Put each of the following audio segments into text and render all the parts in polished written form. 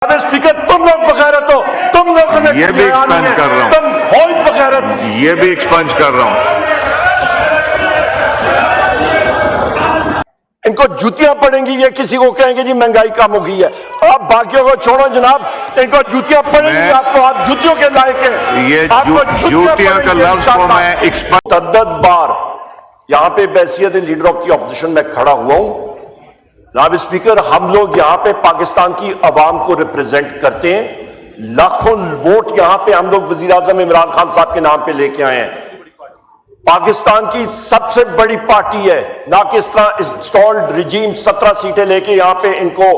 Speaker, तुम लोग बगैरत हो, तुम लोग ये भी एक्सपंज कर रहा हूं, तुम हो ही बगैरत। ये भी एक्सपंज कर रहा हूं। इनको जूतियां पड़ेंगी, ये किसी को कहेंगे जी महंगाई कम हो गई है। आप बाकियों को छोड़ो जनाब, इनको जूतियां पड़ेंगी, आपको आप जूतियों के लायक हैं। ये जूतियां का लफ्ज को मैं एक्सपंज तद्दद बार यहां पे बैसियत लीडर ऑफ दी ऑपोजिशन में खड़ा हुआ हूं। जनाब स्पीकर, हम लोग यहां पे पाकिस्तान की अवाम को रिप्रेजेंट करते हैं। लाखों वोट यहां पे हम लोग वजीर आजम इमरान खान साहब के नाम पे लेके आए हैं। पाकिस्तान की सबसे बड़ी पार्टी है, ना कि इस तरह इंस्टॉल्ड रिजीम 17 सीटें लेके यहां पे इनको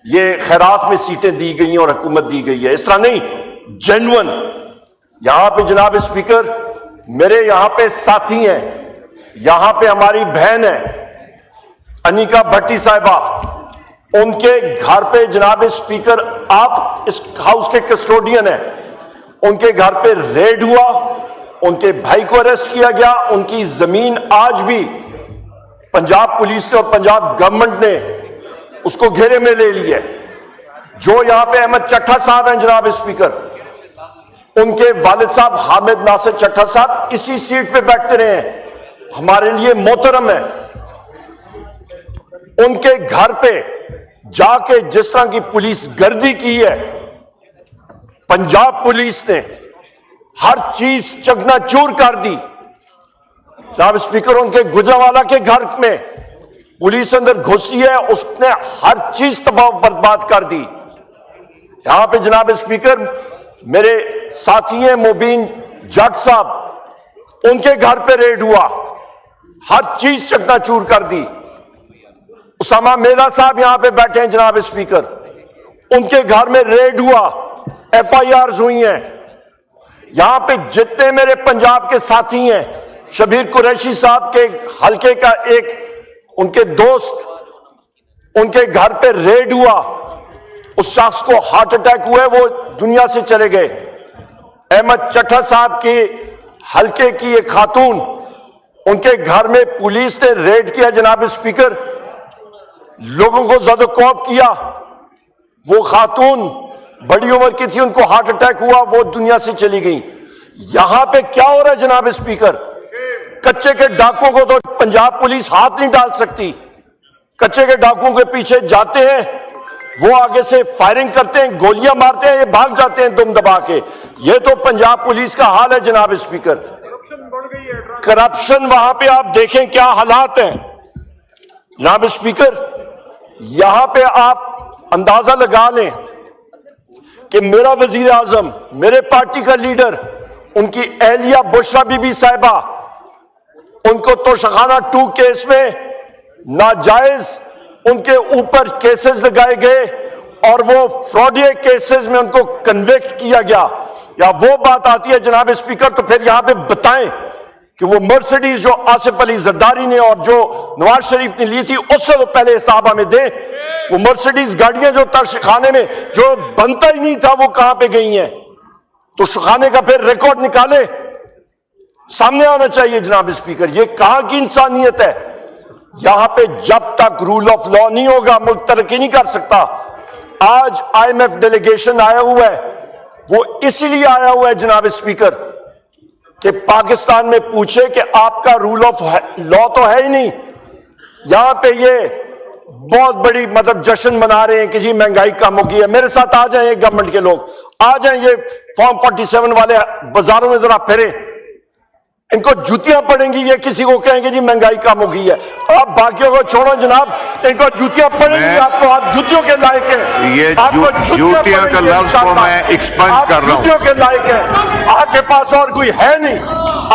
ये खैरात में सीटें दी गई हैं और हुकूमत दी गई है। इस तरह नहीं, जेन्युइन यहां पे जनाब स्पीकर मेरे यहां पे साथी हैं, यहां पे हमारी बहन है अनिका भट्टी साहिबा, उनके घर पे जनाब स्पीकर आप इस हाउस के कस्टोडियन हैं, उनके घर पे रेड हुआ, उनके भाई को अरेस्ट किया गया। उनकी जमीन आज भी पंजाब पुलिस ने और पंजाब गवर्नमेंट ने उसको घेरे में ले ली है। जो यहां पे अहमद चट्टा साहब हैं जनाब स्पीकर, उनके वालिद साहब हामिद नासिर चट्टा साहब इसी सीट पे बैठते रहे हैं, हमारे लिए मोहतरम है। उनके घर पे जाके जिस तरह की पुलिस गर्दी की है, पंजाब पुलिस ने हर चीज चकनाचूर कर दी। जनाब स्पीकर, उनके गुजरावाला के घर में पुलिस अंदर घुसी है, उसने हर चीज तबाह बर्बाद कर दी। यहां पे जनाब स्पीकर मेरे साथी हैं मुबीन जट साहब, उनके घर पे रेड हुआ, हर चीज चकनाचूर कर दी। उसामा मेला साहब यहां पे बैठे हैं जनाब स्पीकर, उनके घर में रेड हुआ, FIRs हुई हैं। यहां पे जितने मेरे पंजाब के साथी हैं, शबीर कुरैशी साहब के हलके का एक उनके दोस्त, उनके घर पे रेड हुआ, उस शख्स को हार्ट अटैक हुआ, वो दुनिया से चले गए। अहमद चट्टा साहब के हलके की एक खातून, उनके घर में पुलिस ने रेड किया जनाब स्पीकर, लोगों को ज़द-ओ-कौफ किया। वो खातून बड़ी उम्र की थी, उनको हार्ट अटैक हुआ, वो दुनिया से चली गई। यहां पे क्या हो रहा है जनाब स्पीकर? कच्चे के डाकुओं को तो पंजाब पुलिस हाथ नहीं डाल सकती। कच्चे के डाकुओं के पीछे जाते हैं, वो आगे से फायरिंग करते हैं, गोलियां मारते हैं, ये भाग जाते हैं दुम दबा के। ये तो पंजाब पुलिस का हाल है जनाब स्पीकर। करप्शन वहां पे आप देखें क्या हालात हैं जनाब स्पीकर। यहां पे आप अंदाजा लगा लें कि मेरा वजीर आजम, मेरे पार्टी का लीडर, उनकी एहलिया बुशरा बीबी साहिबा, उनको तोशाखाना 2 केस में नाजायज उनके ऊपर केसेस लगाए गए और वो फ्रॉडिये केसेस में उनको कन्विक्ट किया गया। या वो बात आती है जनाब स्पीकर, तो फिर यहां पे बताएं कि वो मर्सिडीज जो आसिफ अली जरदारी ने और जो नवाज शरीफ ने ली थी, उसका तो पहले हिसाब हमें दे। वो मर्सिडीज गाड़ियां जो तर्शखाने में जो बनता ही नहीं था, वो कहां पे गई हैं? तो शखाने का फिर रिकॉर्ड निकाले, सामने आना चाहिए जनाब स्पीकर। ये कहां की इंसानियत है? यहां पे जब तक रूल ऑफ लॉ नहीं होगा, मुल्क तरक्की नहीं कर सकता। आज IMF डेलीगेशन आया हुआ है, वो इसीलिए आया हुआ है जनाब स्पीकर कि पाकिस्तान में पूछे कि आपका रूल ऑफ लॉ तो है ही नहीं। यहां पे ये बहुत बड़ी मतलब जश्न मना रहे हैं कि जी महंगाई कम हो गई है। मेरे साथ आ जाएं गवर्नमेंट के लोग, आ जाएं, ये फॉर्म 47 वाले बाजारों में जरा फिरे, इनको जूतियां पड़ेंगी, ये किसी को कहेंगे जी महंगाई कम हो गई है। आप बाकियों को छोड़ो जनाब, इनको जूतियां पड़ेंगी, आपको आप जूतियों के लायक हैं। ये जूतियां का लफ्ज को मैं एक्सपंज कर रहा हूं। जूतियों के लायक हैं, आपके पास और कोई है नहीं।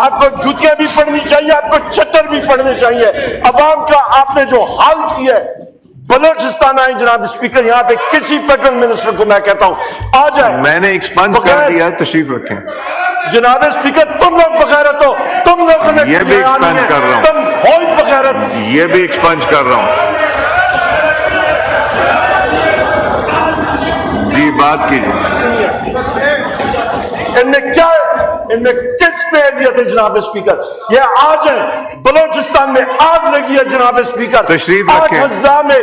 आपको जूतियां भी पड़नी चाहिए, आपको छत्तर भी पड़ने चाहिए। अवाम का आपने जो हाल किया है, बलोचिस्तान आए जनाब स्पीकर, यहां पे किसी फेडरल मिनिस्टर को मैं कहता हूं आ जाए। मैंने एक्सपंज कर दिया, तशरीफ रखें जनाब स्पीकर। तुम लोग बगैरत हो, तुम लोग ये भी एक्सपंज कर रहा हूं, तुम हो ही बगैरत। ये भी एक्सपंज कर रहा हूं जी, बात कीजिए। इनमें क्या, इनमें किस पे एहलियत है जनाब स्पीकर? ये आ जाए, बलोचिस्तान में आग लगी है जनाब स्पीकर। तशरीफ रखें। 8 अजला में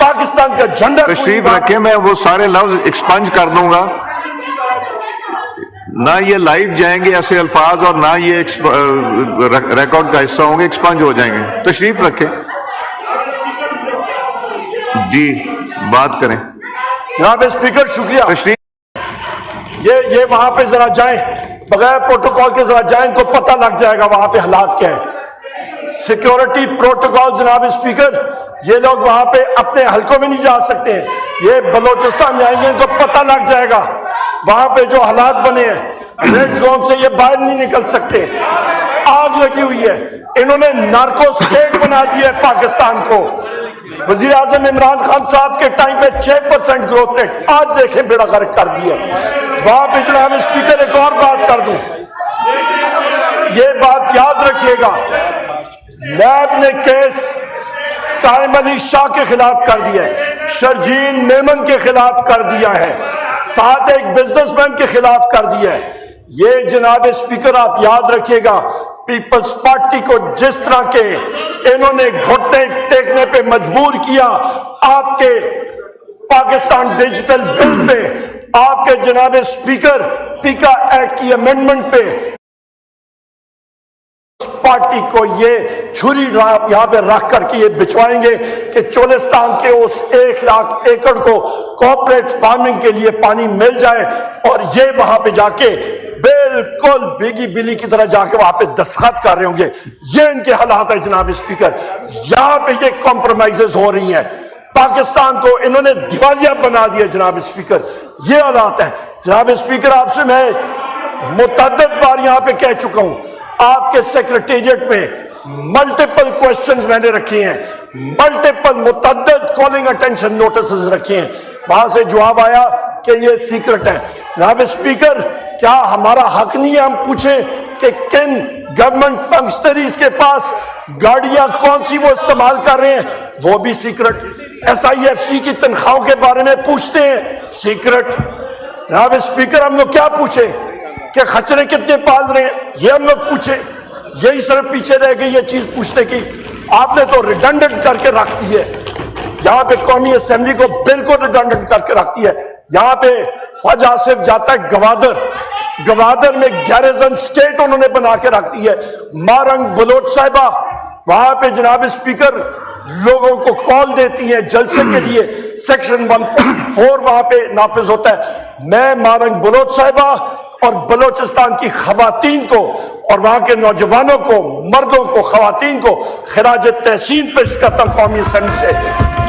पाकिस्तान का झंडा तशरीफ रखें, मैं वो सारे लफ्ज एक्सपंज कर दूंगा। ना ये लाइव जाएंगे ऐसे अल्फाज और ना ये रिकॉर्ड का हिस्सा होंगे, एक्सपंज हो जाएंगे। तशरीफ रखें जी, बात करें। जनाब स्पीकर शुक्रिया। तशरीफ ये वहां पे जरा जाएं, बगैर प्रोटोकॉल के जरा जाएं, इनको पता लग जाएगा वहां पे हालात क्या है। सिक्योरिटी प्रोटोकॉल जनाब स्पीकर, ये लोग वहां पे अपने हलकों में नहीं जा सकते हैं। ये बलोचिस्तान जाएंगे, इनको पता लग जाएगा वहां पे जो हालात बने हैं। रेड जोन से ये बाहर नहीं निकल सकते। आग लगी हुई है, इन्होंने नार्को स्टेट बना दिया है पाकिस्तान को। वजीर आजम इमरान खान साहब के टाइम पे 6% ग्रोथ रेट, आज देखें बेड़ा गर्क कर दिया। वहां पे जनाब स्पीकर एक और बात कर दूं, ये बात याद रखिएगा, नैब ने केस कायम अली शाह के खिलाफ कर दिया है, शर्जील मेमन के खिलाफ कर दिया है, साथ एक बिजनेसमैन के खिलाफ कर दिया है। ये जनाब स्पीकर आप याद रखिएगा, पीपल्स पार्टी को जिस तरह के इन्होंने घुटने टेकने पे मजबूर किया आपके पाकिस्तान डिजिटल बिल पे, आपके जनाब स्पीकर पीका एक्ट की अमेंडमेंट पे, पार्टी को ये छुरी यहां पे रख करके ये बिछवाएंगे कि चोलिस्तान के उस 1 लाख एकड़ को कॉर्पोरेट फार्मिंग के लिए पानी मिल जाए, और ये वहां पे जाके बिल्कुल भीगी बिल्ली की तरह जाके वहां पे दस्तखत कर रहे होंगे। ये इनके हालात है जनाब स्पीकर। यहां पे ये कॉम्प्रोमाइजेस हो रही हैं, पाकिस्तान को इन्होंने दिवालिया बना दिया जनाब स्पीकर। ये हालात है जनाब स्पीकर। आपसे मैं मुतअद्दिद बार यहां पे कह चुका हूं, आपके सेक्रेटेरिएट में मल्टीपल क्वेश्चंस मैंने रखे हैं, मल्टीपल मुतअद्दिद कॉलिंग अटेंशन नोटिस रखे हैं, वहां से जवाब आया कि ये सीक्रेट है। जनाब स्पीकर, क्या हमारा हक नहीं है हम पूछें कि किन गवर्नमेंट फंक्शनरीज के पास गाड़ियां कौन सी वो इस्तेमाल कर रहे हैं, वो भी सीक्रेट। SIFC की तनख्वाहों के बारे में पूछते हैं, सीक्रेट। जनाब स्पीकर, हम लोग क्या पूछे कि खच्चरे कितने पाल रहे हैं, ये हम लोग पूछे? यही सिर्फ पीछे रह गई ये चीज पूछने की। आपने तो रिडंडेंट करके रख दी है, यहां पे कौमी असेंबली को बिल्कुल रिडंडेंट करके रखती है। यहां पे ख्वाजा आसिफ जाता है गवादर में गैरिजन स्टेट उन्होंने बना के रख दी है। मारंग बलोच साहिबा वहां पे जनाब स्पीकर लोगों को कॉल देती हैं जलसे के लिए, सेक्शन 1.4 वहां पे नाफिज होता है। मैं मारंग बलोच साहिबा और बलोचिस्तान की खवातीन को और वहां के नौजवानों को, मर्दों को, खवातीन को खिराज तहसीन पेश करता हूं कौमी असेंबली से।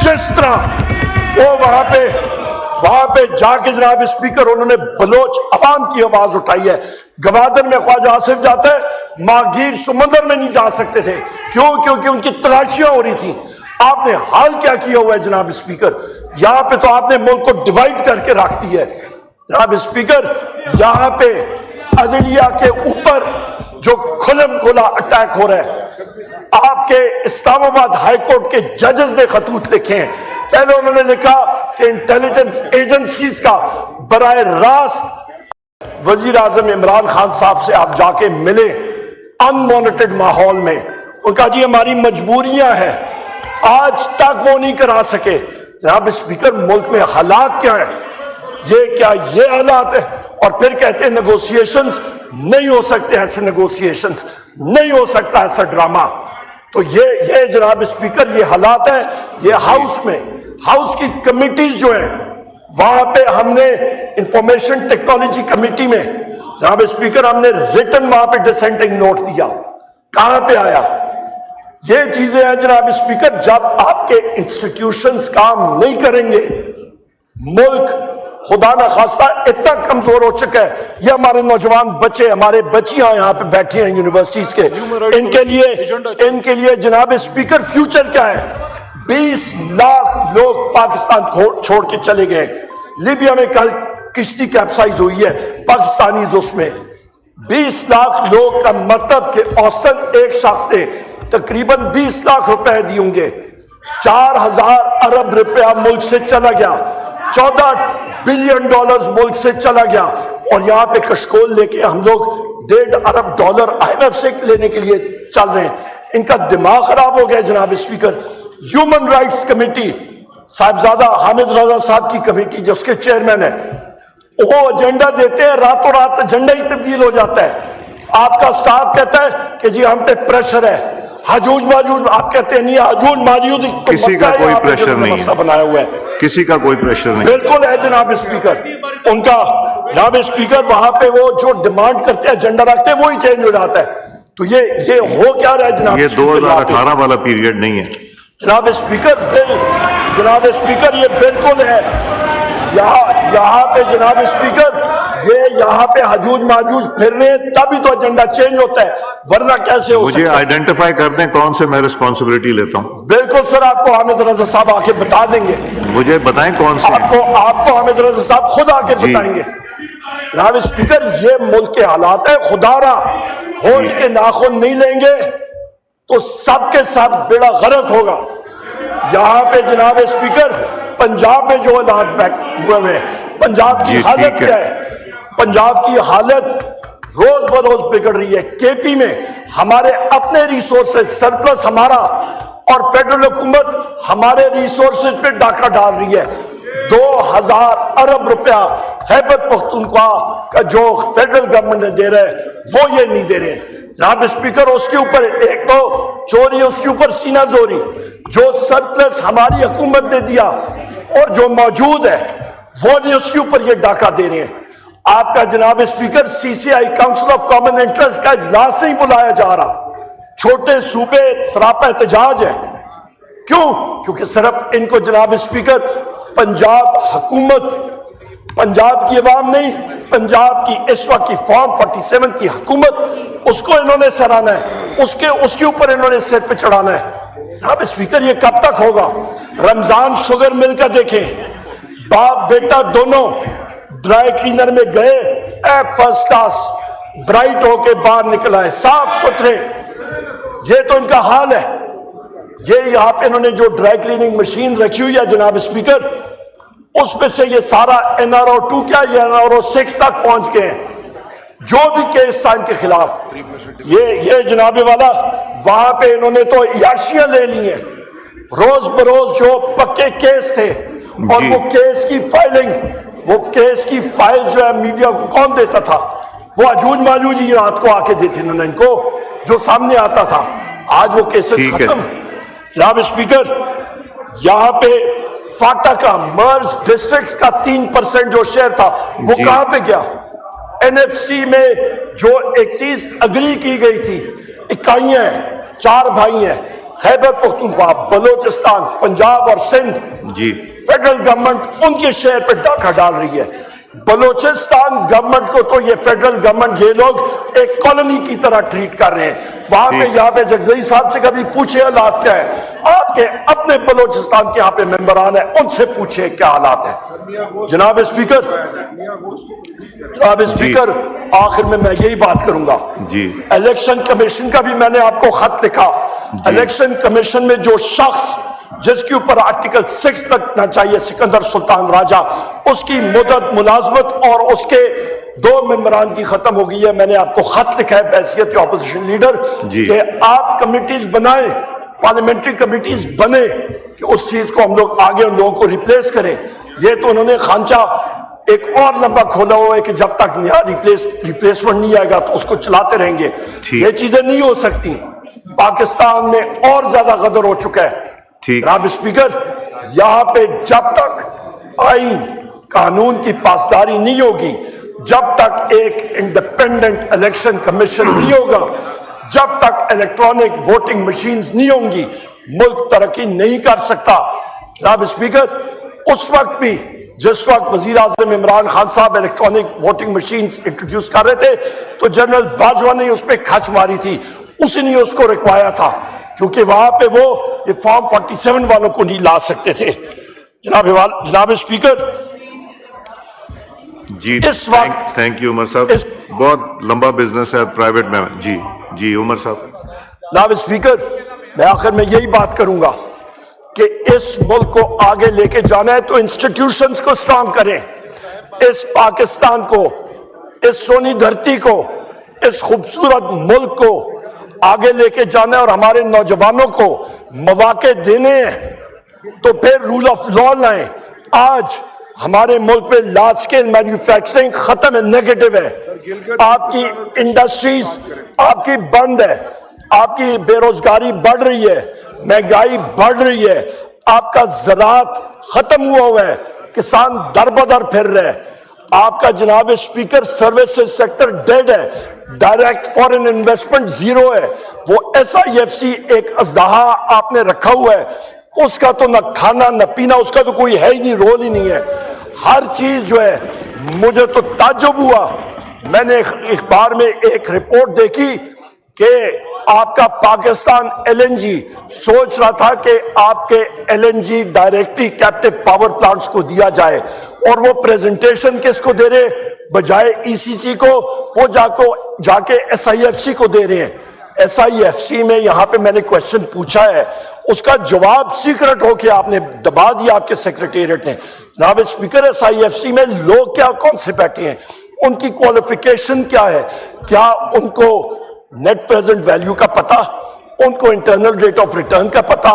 जिस तरह वो वहां पे जाके जनाब स्पीकर उन्होंने बलोच अवाम की आवाज उठाई है। गवादर में ख्वाजा आसिफ जाता है, मागीर समंदर में नहीं जा सकते थे, क्यों? क्योंकि उनकी तलाशियां हो रही थी। आपने हाल क्या किया हुआ है जनाब स्पीकर? यहां पे तो आपने मुल्क को डिवाइड करके रख दिया है जनाब स्पीकर। यहां पे अदलिया के ऊपर जो खुलम खुला अटैक हो रहा है, आपके इस्लामाबाद हाईकोर्ट के जजेस ने खतूत लिखे हैं। पहले उन्होंने लिखा कि इंटेलिजेंस एजेंसीज का बराए रास्त वजीर आजम इमरान खान साहब से आप जाके मिले अनमॉनिटर्ड माहौल में, उनका जी हमारी मजबूरियां हैं, आज तक वो नहीं करा सके। जनाब स्पीकर, मुल्क में हालात क्या है? ये हालात है, और फिर कहते हैं नेगोशिएशंस नहीं हो सकते, ऐसे नेगोशिएशंस नहीं हो सकता, ऐसा ड्रामा। तो ये जनाब स्पीकर ये हालात है। ये हाउस की कमिटीज जो है वहां पे हमने इंफॉर्मेशन टेक्नोलॉजी कमेटी में जनाब स्पीकर हमने रिटन वहां पे डिसेंटिंग नोट दिया। कहां पे आया? ये चीजें हैं जनाब स्पीकर। जब आपके इंस्टीट्यूशंस काम नहीं करेंगे, मुल्क खुदा न खास्ता इतना कमजोर हो चुका है। ये हमारे नौजवान बच्चे, हमारे बच्चियां यहाँ पे बैठी हैं यूनिवर्सिटीज के, इनके लिए जनाब स्पीकर फ्यूचर क्या है? 20 लाख लोग पाकिस्तान छोड़ के चले गए। लीबिया में कल किश्ती कैप्साइज हुई है पाकिस्तानी, उसमें 20 लाख लोग का मतलब कि औसतन एक शख्स ने तकरीबन 20 लाख रुपए दिए होंगे। 4000 अरब रुपया मुल्क से चला गया, 14 बिलियन डॉलर्स मुल्क से चला गया, और यहां पे कशकोल लेके हम लोग $1.5 अरब IMF से लेने के लिए चल रहे हैं। ان کا دماغ خراب ہو گیا جناب اسپیکر. ہیومن رائٹس کمیٹی صاحبزادہ حامد رضا صاحب کی کمیٹی جس کے چیئرمین ہے, وہ ایجنڈا دیتے ہیں, راتوں رات ایجنڈا ہی تبدیل ہو جاتا ہے. آپ کا سٹاف کہتا ہے کہ جی ہم پہ پریشر ہے, حجوج ماجوج آپ کہتے ہیں نہیں, حجوج ماجوج کسی کا کوئی پریشر نہیں ہے, بنایا ہوا ہے, کسی کا کوئی پریشر نہیں. بالکل ہے جناب اسپیکر. ان کا جناب اسپیکر وہاں پہ وہ جو ڈیمانڈ کرتے ہیں ایجنڈا رکھتے ہیں وہی چینج ہو جاتا ہے. تو یہ ہو کیا رہا ہے جناب یہ اسپیکر؟ 2018 والا پیریڈ نہیں ہے جناب اسپیکر. جناب اسپیکر یہ بالکل ہے. یہاں پہ جناب اسپیکر یہ یہاں پہ حجوج ماجوج پھر رہے ہیں تبھی تو ایجنڈا چینج ہوتا ہے, ورنہ کیسے ہو مجھے سکتا ہے؟ آئیڈینٹیفائی کر دیں کون سے میں رسپانسبلٹی لیتا ہوں. بالکل سر, آپ کو حامد رضا صاحب آ کے بتا دیں گے. مجھے بتائیں کون سے ہیں. آپ کو حامد رضا صاحب خود آ کے جی. بتائیں گے. جناب اسپیکر یہ ملک کے حالات ہے, خدا را ہوش کے ناخن نہیں لیں گے تو سب کے سب بیڑا غرق ہوگا. یہاں پہ جناب اسپیکر پنجاب میں جو حالات ہوئے ہوئے, پنجاب کی حالت کیا ہے؟ پنجاب کی حالت روز بروز بگڑ رہی ہے. کے پی میں ہمارے اپنے ریسورسز سرپلس ہمارا, اور فیڈرل حکومت ہمارے ریسورسز پہ ڈاکہ ڈال رہی ہے. 2000 ارب روپیہ خیبر پختونخوا کا جو فیڈرل گورنمنٹ نے دے رہے ہیں وہ یہ نہیں دے رہے. جناب اسپیکر اس کے اوپر ایک تو چوری, اس کے اوپر سینہ زوری. جو سرپلس ہماری حکومت نے دیا اور جو موجود ہے وہ نہیں, اس کے اوپر یہ ڈاکہ دے رہے ہیں. آپ کا جناب speaker C C I council of common interest کا اجلاس نہیں بلایا جا رہا. چھوٹے صوبے سراپا احتجاج ہے. کیوں؟ کیونکہ صرف ان کو جناب اسپیکر پنجاب حکومت, پنجاب کی عوام نہیں, پنجاب کی اس وقت کی فارم 47 کی حکومت, اس کو انہوں نے سرانا ہے, اس کے اوپر انہوں نے سر پہ چڑھانا ہے. جناب اسپیکر یہ کب تک ہوگا؟ رمضان شوگر مل کا دیکھیں, باپ بیٹا دونوں ڈرائی کلینر میں گئے, فرسٹ کلاس برائٹ ہو کے باہر نکل آئے, صاف ستھرے. یہ تو ان کا حال ہے. یہ یہاں پہ انہوں نے جو ڈرائی کلیننگ مشین رکھی ہوئی ہے جناب اسپیکر, اس میں سے یہ سارا NRO2 کیا یہ NRO6 تک پہنچ گئے ہیں. جو بھی کیس تھا ان کے خلاف, یہ جناب والا وہاں پہ انہوں نے تو عیاشیاں لے لی ہیں. روز بروز جو پکے کیس تھے اور وہ کیس کی فائلنگ, وہ کیس کی فائل جو ہے میڈیا کو کون دیتا تھا؟ وہ حجوج ماجوج ہی رات کو آ کے دیتے انہوں نے ان کو, جو سامنے آتا تھا. آج وہ کیسز ختم. جناب اسپیکر یہاں پہ فاٹا کا مرج ڈسٹرکٹس کا 3% جو شیئر تھا وہ کہاں پہ گیا؟ NFC میں جو ایک چیز اگری کی گئی تھی, اکائیاں ہیں, 4 بھائی ہیں, خیبر پختونخوا, بلوچستان, پنجاب اور سندھ. فیڈرل گورنمنٹ ان کے شہر پہ ڈاکہ ڈال رہی ہے. بلوچستان گورنمنٹ کو تو یہ فیڈرل گورنمنٹ یہ لوگ ایک کالونی کی طرح ٹریٹ کر رہے ہیں. وہاں پہ یہاں پہ جگزئی صاحب سے کبھی پوچھے حالات کیا ہے, آپ کے اپنے بلوچستان کے یہاں پہ ممبران ہیں, ان سے پوچھے کیا حالات ہیں. جناب اسپیکر آخر میں یہی بات کروں گا. الیکشن کمیشن کا بھی میں نے آپ کو خط لکھا. الیکشن کمیشن میں جو شخص جس کے اوپر آرٹیکل 6 لگنا چاہیے, سکندر سلطان راجہ, اس کی مدت ملازمت اور اس کے 2 ممبران کی ختم ہو گئی ہے. میں نے آپ کو خط لکھا ہے بحیثیت اپوزیشن لیڈر کہ آپ کمیٹیز بنائیں, پارلیمنٹری کمیٹیز بنے کہ اس چیز کو ہم لوگ آگے ان لوگوں کو ریپلیس کریں. یہ تو انہوں نے خانچہ ایک اور لمبا کھولا ہوا ہے کہ جب تک نیا ریپلیسمنٹ نہیں آئے گا تو اس کو چلاتے رہیں گے. یہ چیزیں نہیں ہو سکتی. پاکستان میں اور زیادہ غدر ہو چکا ہے. جناب اسپیکر یہاں پہ جب تک آئین قانون کی پاسداری نہیں ہوگی, جب تک ایک انڈیپینڈنٹ الیکشن کمیشن نہیں ہوگا, جب تک الیکٹرانک ووٹنگ مشینز نہیں ہوں گی, ملک ترقی نہیں کر سکتا. جناب اسپیکر اس وقت بھی جس وقت وزیر اعظم عمران خان صاحب الیکٹرانک ووٹنگ مشینز انٹروڈیوس کر رہے تھے تو جنرل باجوہ نے اس پہ کھچ ماری تھی, اسی نے اس کو رکوایا تھا کیونکہ وہاں پہ وہ یہ فارم 47 والوں کو نہیں لا سکتے تھے. جناب اسپیکر اس وقت تھینک یو عمر صاحب, بہت لمبا بزنس ہے پرائیویٹ میں. جی عمر صاحب. جناب اسپیکر میں آخر میں یہی بات کروں گا کہ اس ملک کو آگے لے کے جانا ہے تو انسٹیٹیوشنز کو سٹرانگ کریں. اس پاکستان کو, اس سونی دھرتی کو, اس خوبصورت ملک کو آگے لے کے جانا ہے اور ہمارے نوجوانوں کو مواقع دینے ہیں تو پھر رول آف لا لائیں. آج ہمارے ملک میں لارج اسکیل مینوفیکچرنگ ختم ہے, نیگیٹو ہے. آپ کی انڈسٹریز آپ کی بند ہے, آپ کی بے روزگاری بڑھ رہی ہے, مہنگائی بڑھ رہی ہے, آپ کا زراعت ختم ہوا ہے, کسان در بدر پھر رہے. آپ کا جناب اسپیکر سروسز سیکٹر ڈیڈ ہے, ڈائریکٹ فورن انویسٹمنٹ زیرو ہے. وہ SIFC ایک ازدہا آپ نے رکھا ہوا ہے, اس کا تو نہ کھانا نہ پینا, اس کا تو کوئی ہے ہی نہیں, رول ہی نہیں ہے. ہر چیز جو ہے, مجھے تو تعجب ہوا. میں نے اخبار میں ایک رپورٹ دیکھی کہ آپ کا پاکستان LNG سوچ رہا تھا کہ آپ کے LNG directly captive power plants کو دیا جائے, اور وہ پریزنٹیشن کس کو دے رہے, بجائے ECC کو وہ جا کے SIFC کو دے رہے ہیں. SIFC میں یہاں پہ میں نے کوشچن پوچھا ہے, اس کا جواب سیکرٹ ہو کے آپ نے دبا دیا آپ کے سیکریٹریٹ نے. جناب اسپیکر, SIFC میں لوگ کون سے بیٹھے ہیں, ان کی کوالیفیکیشن کیا ہے, کیا ان کو نیٹ پریزنٹ ویلیو کا پتا, ان کو انٹرنل ریٹ آف ریٹرن کا پتا,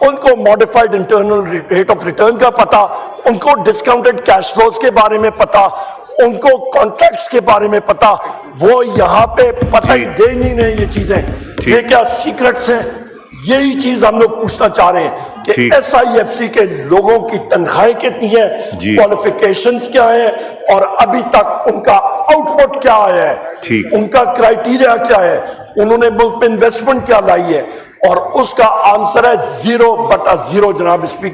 ان کو modified internal rate of return کا پتا, ان کو ڈسکاؤنٹڈ کیش فلوز کے بارے میں پتا, ان کو کانٹریکٹس کے بارے میں پتا. وہ یہاں پہ پتہ ہی دے نہیں رہے یہ چیزیں. یہ کیا سیکرٹس ہیں؟ یہی چیز ہم لوگ پوچھنا چاہ رہے ہیں کہ SIFC کے لوگوں کی تنخواہیں کتنی ہیں, کوالیفیکیشنز کیا ہیں, اور ابھی تک ان کا آؤٹ پٹ کیا آیا ہے, ان کا کرائیٹیریا کیا ہے, انہوں نے ملک میں انویسٹمنٹ کیا لائی ہے, اور اس کا آنسر ہے 0/0 جناب اسپیکر.